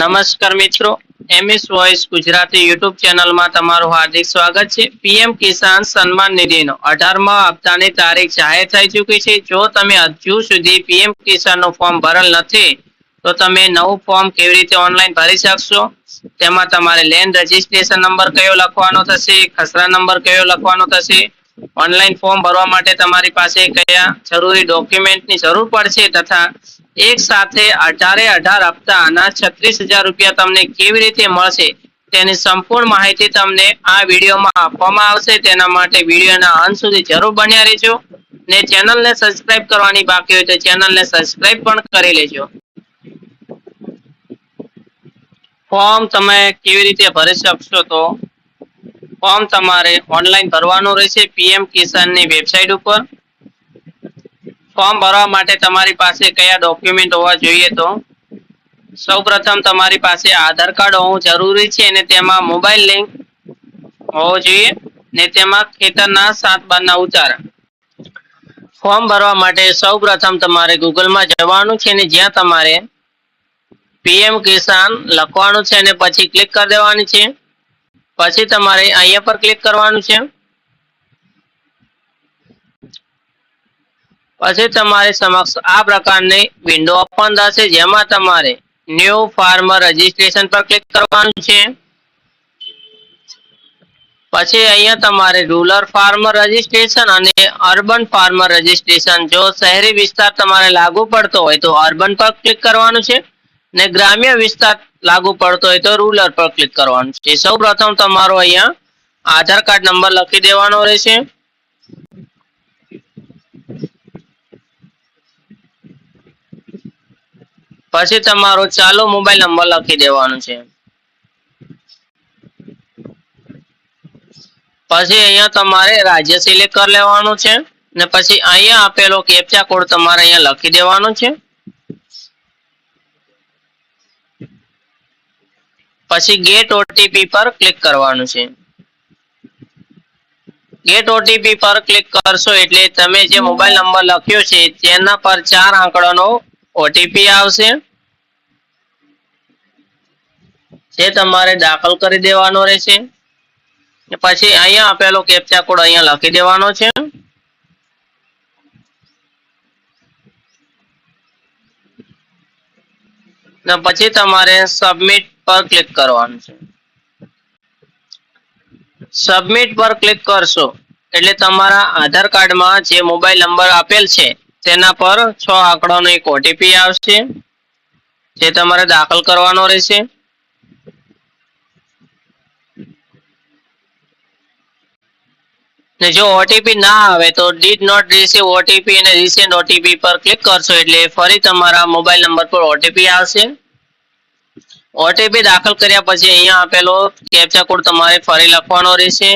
નમસ્કાર મિત્રો, MS voice Gujarati YouTube ચેનલમાં તમારું હાર્દિક સ્વાગત છે. પીએમ કિસાન સન્માન નિધિનો 18મા હપ્તાની તારીખ જાહેર થઈ ચૂકી છે. જો તમે હજુ સુધી પીએમ કિસાનનું ફોર્મ ભરેલ નથી તો તમે નવું ફોર્મ કેવી રીતે ઓનલાઈન ભરી શકશો, તેમાં તમારે લેન્ડ રજીસ્ટ્રેશન નંબર કયો લખવાનો થશે, ખસરા નંબર કયો લખવાનો થશે, ઓનલાઈન ફોર્મ ભરવા માટે તમારી પાસે કયા જરૂરી ડોક્યુમેન્ટની જરૂર પડશે તથા એક સાથે 18 હપ્તાના 36,000 રૂપિયા તમને કેવી રીતે મળશે તેની સંપૂર્ણ માહિતી તમને આ વિડીયોમાં આપવામાં આવશે. તેના માટે વિડીયોના અંત સુધી જરૂર બન્યા રહેજો ને ચેનલને સબસ્ક્રાઇબ કરવાની બાકી હોય તો ચેનલને સબસ્ક્રાઇબ પણ કરી લેજો. ફોર્મ તમે કેવી રીતે ભરી શકશો, તો ફોર્મ તમારે ઓનલાઈન ભરવાનું રહેશે પીએમ કિસાનની વેબસાઇટ ઉપર. ફોર્મ ભરવા માટે તમારી પાસે કયા ડોક્યુમેન્ટ હોવા જોઈએ, તો સૌપ્રથમ તમારી પાસે આધાર કાર્ડ હોવું જરૂરી છે અને તેમાં મોબાઈલ લિંક હોવો જોઈએ ને તેમાં ખેતરના 7 બારના ઉતારા. ફોર્મ ભરવા માટે સૌપ્રથમ તમારે ગૂગલમાં જવાનું છે અને જ્યાં તમારે પીએમ કિસાન લખવાનું છે અને પછી ક્લિક કરી દેવાની છે. પછી તમારે અહીંયા પર ક્લિક કરવાનું છે. પછી તમારી સમક્ષ આ પ્રકારની વિન્ડો ઓપન થશે, જેમાં તમારે ન્યૂ ફાર્મર રજીસ્ટ્રેશન પર ક્લિક કરવાનું છે. પછી અહીંયા તમારે રૂરલ ફાર્મર રજીસ્ટ્રેશન અને અર્બન ફાર્મર રજીસ્ટ્રેશન, જો શહેરી વિસ્તાર તમારે લાગુ પડતો હોય તો અર્બન પર ક્લિક કરવાનું છે ને ગ્રામ્ય વિસ્તાર લાગુ પડતો હોય તો રૂરલ પર ક્લિક કરવાનું છે. સૌપ્રથમ તમારો અહીંયા આધાર કાર્ડ નંબર લખી દેવાનો રહેશે. પછી તમારો ચાલુ મોબાઈલ નંબર લખી દેવાનો છે. પછી અહીંયા તમારે રાજ્ય સિલેક્ટ કરી લેવાનું છે ને પછી અહીંયા આપેલો કેપ્ચા કોડ તમારે અહીંયા લખી દેવાનો છે. પછી ગેટ ઓટીપી પર ક્લિક કરવાનું છે. ગેટ ઓટીપી પર ક્લિક કરશો એટલે તમે જે મોબાઈલ નંબર લખ્યો છે તેના પર 4 આંકડાનો ઓટીપી આવશે, જે તમારે દાખલ કરી દેવાનો રહેશે. પછી અહીંયા આપેલો કેપ્ચા કોડ અહીંયા લખી દેવાનો છે. ને પછી તમારે સબમિટ પર ક્લિક કરવાનું છે. સબમિટ પર ક્લિક કરશો એટલે તમારા આધાર કાર્ડમાં જે મોબાઈલ નંબર આપેલ છે તેના પર 6 આંકડાનો એક ઓટીપી આવશે, જે તમારે દાખલ કરવાનો રહેશે. ને જો ઓટીપી ના આવે તો ડીડ નોટ રિસીવ ઓટીપી અને રિસેન્ટ ઓટીપી પર ક્લિક કરશો એટલે ફરી તમારા મોબાઈલ નંબર પર ઓટીપી આવશે. ઓટીપી દાખલ કર્યા પછી અહીંયા આપેલો કેપ્ચા કોડ તમારે ફરી લખવાનો રહેશે.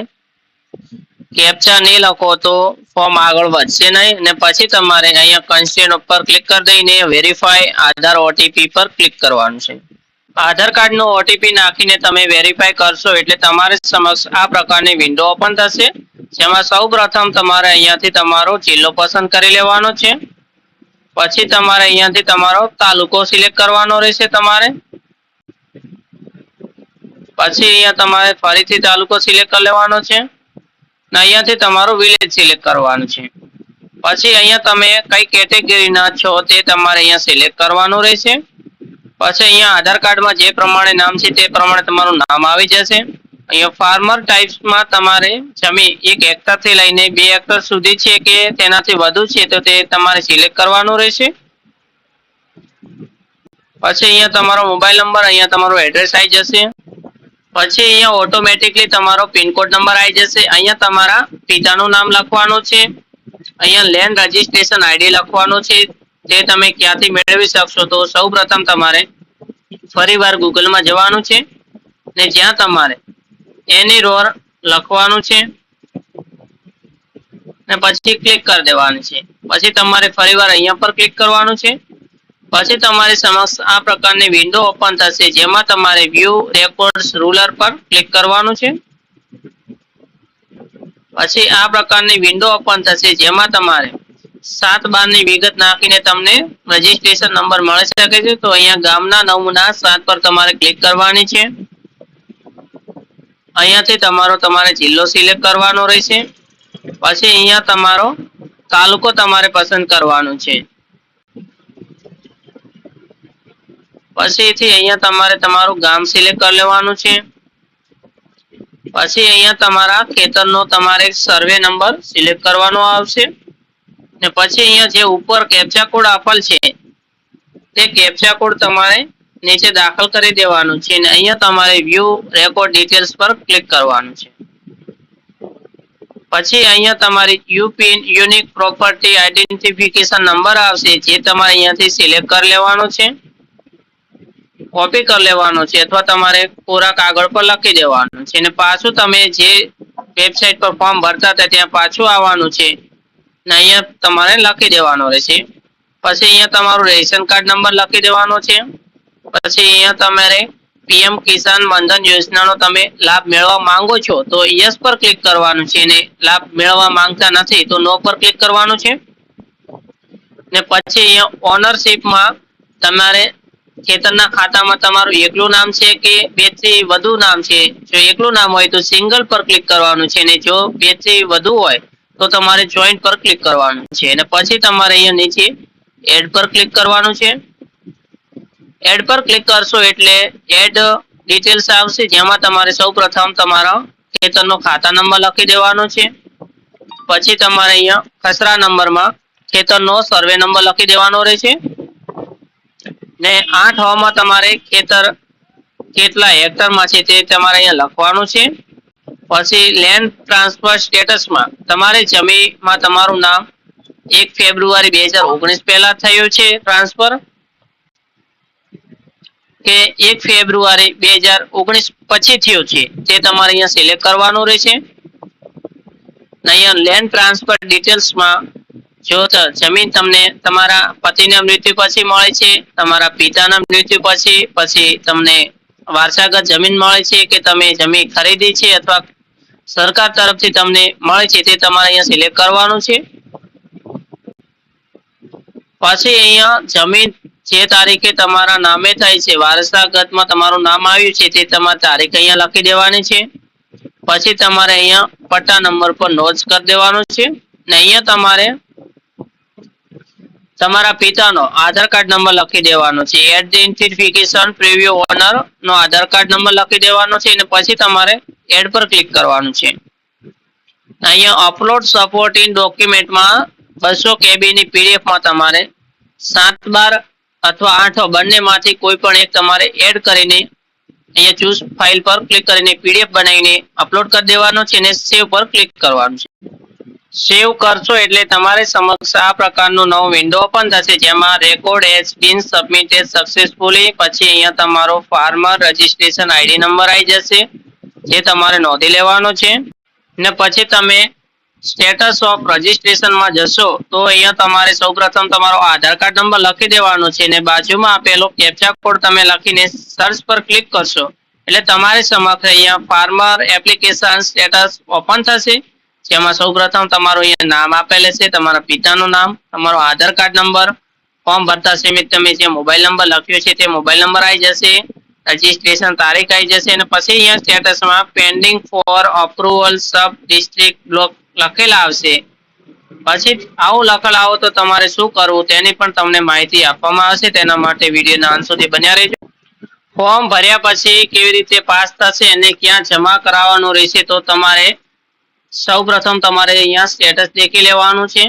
કેપ્ચા નહીં લખો તો ફોર્મ આગળ વધશે નહીં. ને પછી તમારે અહીંયા કન્સ્ટેન્ટ ઉપર ક્લિક કરી દઈને વેરીફાઈ આધાર ઓટીપી પર ક્લિક કરવાનું છે. આધાર કાર્ડનો ઓટીપી નાખીને તમે વેરીફાઈ કરશો એટલે તમારી સમક્ષ આ પ્રકારની વિન્ડો ઓપન થશે, જેમાં સૌપ્રથમ તમારે અહીંયાથી તમારો જિલ્લો પસંદ કરી લેવાનો છે. પછી તમારે અહીંયાથી તમારો તાલુકો સિલેક્ટ કરવાનો રહેશે તમારે. પછી અહીંયા તમારે ફરીથી તાલુકો સિલેક્ટ કરી લેવાનો છે ને અહીંયાથી તમારું વિલેજ સિલેક્ટ કરવાનું છે. પછી અહીંયા તમે કઈ કેટેગરીના છો તે તમારે અહીંયા સિલેક્ટ કરવાનું રહેશે. પછી અહીંયા આધાર કાર્ડમાં જે પ્રમાણે નામ છે તે પ્રમાણે તમારું નામ આવી જશે. અહીંયા ફાર્મર ટાઈપ્સમાં તમારે જમીન 1 હેક્ટરથી લઈને 2 હેક્ટર સુધી છે કે તેનાથી વધુ છે તો તે તમારે સિલેક્ટ કરવાનું રહેશે. પછી અહીંયા તમારો મોબાઈલ નંબર, અહીંયા તમારું એડ્રેસ આવી જશે. પછી અહીંયા ઓટોમેટિકલી તમારો પિનકોડ નંબર આવી જશે. અહીંયા તમારા પિતાનું નામ લખવાનું છે. અહીંયા લેન્ડ રજીસ્ટ્રેશન આઈડી લખવાનું છે, તે તમે ક્યાંથી મેળવી શકશો, તો સૌપ્રથમ તમારે ફરીવાર ગૂગલમાં જવાનું છે ને જ્યાં તમારે એની રોર લખવાનું છે ને પછી ક્લિક કરી દેવાનું છે. પછી તમારે ફરીવાર અહીંયા પર ક્લિક કરવાનું છે. પછી તમારી સમક્ષ આ પ્રકારની વિન્ડો ઓપન થશે, જેમાં તમારે વ્યૂ રેકોર્ડ્સ રૂરલ પર ક્લિક કરવાનું છે. પછી આ પ્રકારની વિન્ડો ઓપન થશે, જેમાં તમારે 7 ની વિગત નાખીને તમને રજીસ્ટ્રેશન નંબર મળી શકે છે। તો અહીંયા ગામના નમૂના 7 પર તમારે ક્લિક કરવાની છે। અહીંયાથી તમારે જિલ્લો સિલેક્ટ કરવાનો રહેશે। પછી અહીંયા તમારો તાલુકો તમારે પસંદ કરવાનો છે। પછીથી અહીંયા તમારે તમારું ગામ સિલેક્ટ કરી લેવાનું છે। પછી અહીંયા તમારા ખેતરનો તમારે સર્વે નંબર સિલેક્ટ કરવાનો આવશે ને પછી અહીંયા જે ઉપર કેપ્ચા કોડ આપેલ છે તે કેપ્ચા કોડ તમારે નીચે દાખલ કરી દેવાનું છે અને અહીંયા તમારે વ્યૂ રેકોર્ડ ડિટેલ્સ પર ક્લિક કરવાનું છે। પછી અહીંયા તમારી યુપિન યુનિક પ્રોપર્ટી આઇડેન્ટિફિકેશન નંબર આવશે જે તમારે અહીંયાથી સિલેક્ટ કરી લેવાનો છે, કોપી કરી લેવાનો છે અથવા તમારે કોરા કાગળ પર લખી દેવાનું છે અને પાછું તમે જે વેબસાઇટ પર ફોર્મ ભરતા હતા ત્યાં પાછું આવવાનું છે ને અહીંયા તમારે લખી દેવાનો રહેશે। પછી અહીંયા તમારું રેશન કાર્ડ નંબર લખી દેવાનો છે। પછી અહીંયા તમારે પીએમ કિસાન માનધન યોજનાનો તમે લાભ મેળવવા માંગો છો તો યસ પર ક્લિક કરવાનું છે અને લાભ મેળવવા માંગતા નથી તો નો પર ક્લિક કરવાનું છે। ને પછી અહીંયા ઓનરશિપમાં તમારે ખેતરના ખાતામાં તમારું એકલું નામ છે કે 2 થી વધુ નામ છે। જો એકલું નામ હોય તો સિંગલ પર ક્લિક કરવાનું છે અને જો 2 થી વધુ હોય તો તમારે જોઈન્ટ પર ક્લિક કરવાનું છે અને પછી તમારે અહીંયા નીચે એડ પર ક્લિક કરવાનું છે। એડ પર ક્લિક કરશો એટલે એડ ડિટેલ્સ આવશે જેમાં તમારે સૌપ્રથમ તમારા ખેતરનો ખાતા નંબર લખી દેવાનો છે। પછી તમારે અહીંયા ખસરા નંબરમાં ખેતરનો સર્વે નંબર લખી દેવાનો રહેશે ને 8 માં તમારે ખેતર કેટલા હેક્ટરમાં છે તે તમારે અહીંયા લખવાનું છે। પછી લેન્ડ ટ્રાન્સફર સ્ટેટસમાં તમારે જમીનમાં તમારું નામ 1 ફેબ્રુઆરી 2019 પહેલા થયું છે ટ્રાન્સફર કે 1 ફેબ્રુઆરી 2019 પછી થયું છે તે તમારે અહીંયા સિલેક્ટ કરવાનું રહેશે। અહીંયા લેન્ડ ટ્રાન્સફર ડિટેલ્સમાં જો જમીન તમને તમારા પતિના મૃત્યુ પછી મળે છે, તમારા પિતાના મૃત્યુ પછી તમને વારસાગત જમીન મળે છે કે તમે જમીન ખરીદી છે અથવા સરકાર તરફથી તમને મળે છે તે તમારે અહીંયા સિલેક્ટ કરવાનું છે। પછી અહીંયા જમીન જે તારીખે તમારા નામે થાય છે વારસાગતમાં તમારું નામ આવ્યું છે તે તમારે તારીખ અહીંયા લખી દેવાની છે। પછી તમારે અહીંયા પટ્ટા નંબર પર નોંધ કરી દેવાનું છે ને અહીંયા તમારે તમારા પિતાનો આધાર કાર્ડ નંબર લખી દેવાનો છે। આઇડેન્ટિફિકેશન પ્રીવિયસ ઓનર નો આધાર કાર્ડ નંબર લખી દેવાનો છે અને પછી તમારે એડ પર ક્લિક કરવાનું છે। અહીંયા અપલોડ સપોર્ટિંગ ડોક્યુમેન્ટમાં 200 KB ની PDF માં તમારે 7/12 અથવા 8 બંનેમાંથી કોઈ પણ એક તમારે એડ કરીને અહીંયા ચૂઝ ફાઇલ પર ક્લિક કરીને PDF બનાવીને અપલોડ કરી દેવાનો છે અને સેવ પર ક્લિક કરવાનું છે। સેવ કરશો એટલે તમારે સમક્ષ આ પ્રકારનો નવો વિન્ડો ઓપન થશે જેમાં record has been submitted successfully પછી અહીંયા તમારો ફાર્મર રજિસ્ટ્રેશન આઈડી નંબર આવી જશે જે તમારે નોંધી લેવાનો છે ને પછી તમે સ્ટેટસ ઓફ રજિસ્ટ્રેશનમાં જશો તો અહીંયા તમારે સૌપ્રથમ તમારો આધાર કાર્ડ નંબર લખી દેવાનો છે અને બાજુમાં આપેલો કેપ્ચા કોડ તમે લખીને સર્ચ પર ક્લિક કરશો એટલે તમારી સમક્ષ અહીંયા ફાર્મર એપ્લિકેશન સ્ટેટસ ઓપન થશે જેમાં સૌપ્રથમ તમારું અહીંયા નામ આપેલ છે, તમારા પિતાનું નામ, તમારો આધાર કાર્ડ નંબર, ફોર્મ ભરતા સમયે તમે જે મોબાઈલ નંબર લખ્યો છે તે મોબાઈલ નંબર આવી જશે, રજીસ્ટ્રેશન તારીખ આવી જશે અને પછી અહીંયા સ્ટેટસમાં pending for approval sub district block લખેલા આવશે। પછી આવું લખેલા આવો તો તમારે શું કરવું તેની પણ તમને માહિતી આપવામાં આવશે, તેના માટે વિડીયોના અંત સુધી બન્યા રહેજો। ફોર્મ ભર્યા પછી કેવી રીતે પાસ થશે અને ક્યાં જમા કરાવવાનું રહેશે તો તમારે સૌપ્રથમ તમારે અહીંયા સ્ટેટસ દેખી લેવાનું છે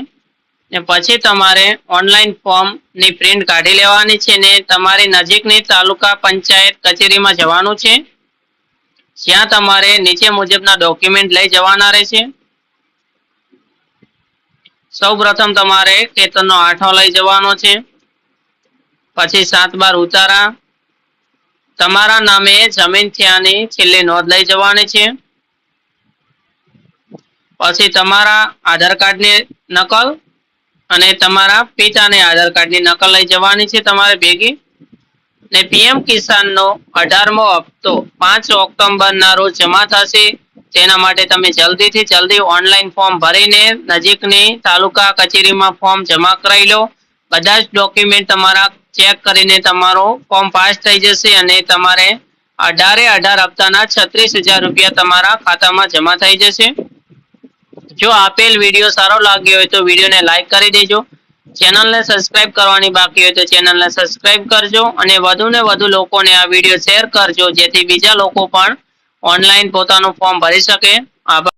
ને પછી તમારે ઓનલાઈન ફોર્મ ની પ્રિન્ટ કાઢી લેવાની છે ને તમારી નજીકની તાલુકા પંચાયત કચેરીમાં જવાનું છે જ્યાં તમારે નીચે મુજબના ડોક્યુમેન્ટ લઈ જવાના રહેશે। સૌપ્રથમ તમારે ખેતરનો આંઠો લઈ જવાનો છે, પછી 7/12 ઉતારા, તમારા નામે જમીન થયાની છેલ્લી નોંધ લઈ જવાની છે, પછી તમારા આધાર કાર્ડની નકલ અને તમારા પિતાની આધાર કાર્ડની નકલ લઈ જવાની છે તમારે ભેગી ને પીએમ કિસાનનો 18મો હપ્તો 5 ઓક્ટોબરના રોજ જમા થશે તેના માટે તમે જલ્દીથી જલ્દી ઓનલાઈન ફોર્મ ભરીને નજીકની તાલુકા કચેરીમાં ફોર્મ જમા કરાવી લો. બધા જ ડોક્યુમેન્ટ તમારા ચેક કરીને તમારો ફોર્મ પાસ થઈ જશે અને તમારે 18 હપ્તાના 36,000 રૂપિયા તમારા ખાતામાં જમા થઈ જશે. જો આપેલ વિડીયો સારો લાગ્યો હોય તો વિડીયોને લાઈક કરી દેજો. ચેનલને સબસ્ક્રાઇબ કરવાની બાકી હોય તો ચેનલને સબસ્ક્રાઇબ કરજો અને વધુને વધુ લોકોને આ વિડીયો શેર કરજો જેથી બીજા લોકો પણ ઓનલાઈન પોતાનું ફોર્મ ભરી શકે. આભાર.